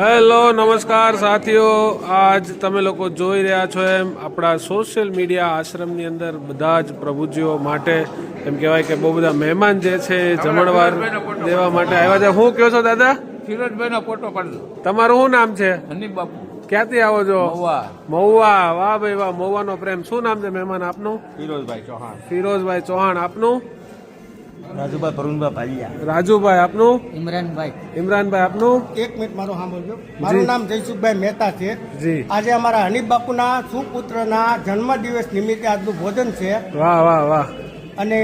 Hello નમસ્કાર સાથીઓ, આજ તમે લોકો જોઈ રહ્યા છો એમ આપણા સોશિયલ મીડિયા આશ્રમની અંદર બધા જ પ્રભુજીઓ માટે એમ કહેવાય કે બહુ બધા મહેમાન જે છે જમણવાર દેવા માટે આવ્યા છે. શું કહો છો દાદા? ફિરોજભાઈ નો ફોટો પાડજો. તમારું શું નામ છે? હનીફ બાપુ. ક્યાંથી આવો છો? મહુવા. મહુવા. વાહ ભાઈ વાહ, મહુવાનો પ્રેમ. શું નામ છે મહેમાન આપનું? ફિરોજભાઈ ચૌહાણ. ફિરોજભાઈ ચૌહાણ. આપનું? રાજુભાઈ ભરુણભાઈ પાલિયા. રાજુભાઈ. આપનું? ઇમરાનભાઈ. ઇમરાનભાઈ. આપનું? એક મિનિટ મારું સાંભળજો. મારું નામ જયસુખભાઈ મહેતા છે. જી. આજે અમારા હનીફ બાપુના સુપુત્રના જન્મદિવસ નિમિત્તે આજનું ભોજન છે. વાહ વાહ વાહ. અને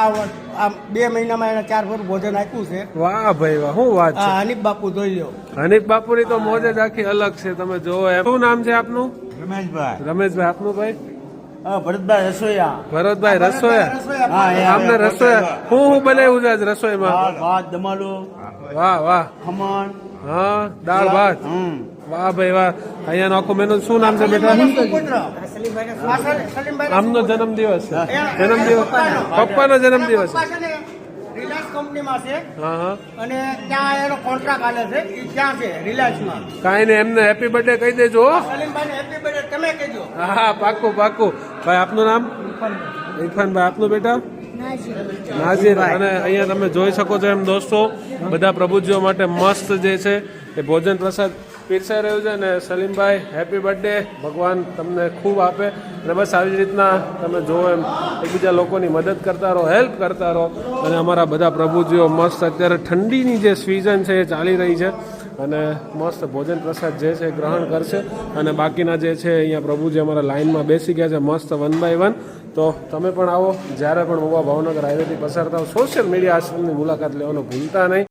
આ 2 મહિનામાં એને 4 ફર ભોજન આપ્યું છે. વાહ ભાઈ વાહ, શું વાત છે. આ હનીફ બાપુ જોઈ લો. હનીફ બાપુની તો મોજ જ આખી અલગ છે. તમે જોવો એમ. શું નામ છે આપનું? રમેશભાઈ. રમેશભાઈ. આપનું ભાઈ? ભરતભાઈ રસોઈયા. ભરતભાઈ રસોયા. આમને રસોયા શું બનાવ્યું છે આજ રસોઈમાં? ભાત દમાલો. વાહ વાહ. ખમણ. હા, દાળ ભાત. વાહ ભાઈ વાહ. અહીંયાનો આખો મેનુ. શું નામ છે બેટા? સુપુત્ર સલીમભાઈ આમનો જન્મદિવસ છે. જન્મદિવસ પપ્પાનો જન્મદિવસ છે. પપ્પા છે ને રિલાયન્સ કંપનીમાં છે હા હા. અને ત્યાં એનો કોન્ટ્રાક્ટ આલે છે. એ ક્યાં છે? રિલાયન્સમાં. કાંઈ નહીં, એમને હેપી બર્થડે કહી દેજો હો. સલીમભાઈને હેપી બર્થડે તમે કહેજો. હા પાક્કું પાક્કું. ભાઈ આપનું નામ? ઇરફાનભાઈ. આપનું બેટા? નાઝીર. અને અહીંયા તમે જોઈ શકો છો એમ દોસ્તો, બધા પ્રભુજીઓ માટે મસ્ત જે છે એ ભોજન પ્રસાદ પીરસાઈ રહ્યું છે. અને સલીમભાઈ હેપી બર્થડે, ભગવાન તમને ખૂબ આપે. અને બસ આવી રીતના તમે જુઓ એમ એકબીજા લોકોની મદદ કરતા રહો, હેલ્પ કરતા રહો. અને અમારા બધા પ્રભુજીઓ મસ્ત અત્યારે ઠંડીની જે સિઝન છે એ ચાલી રહી છે અને મસ્ત ભોજન પ્રસાદ જે છે એ ગ્રહણ કરશે. અને બાકીના જે છે અહીંયા પ્રભુજી અમારા લાઇનમાં બેસી ગયા છે મસ્ત 1 બાય 1. તો તમે પણ આવો, જ્યારે પણ મહુવા ભાવનગર હાઈવેથી પસાર થાવ સોશિયલ મીડિયા આશ્રમની મુલાકાત લેવાનું ભૂલતા નહીં.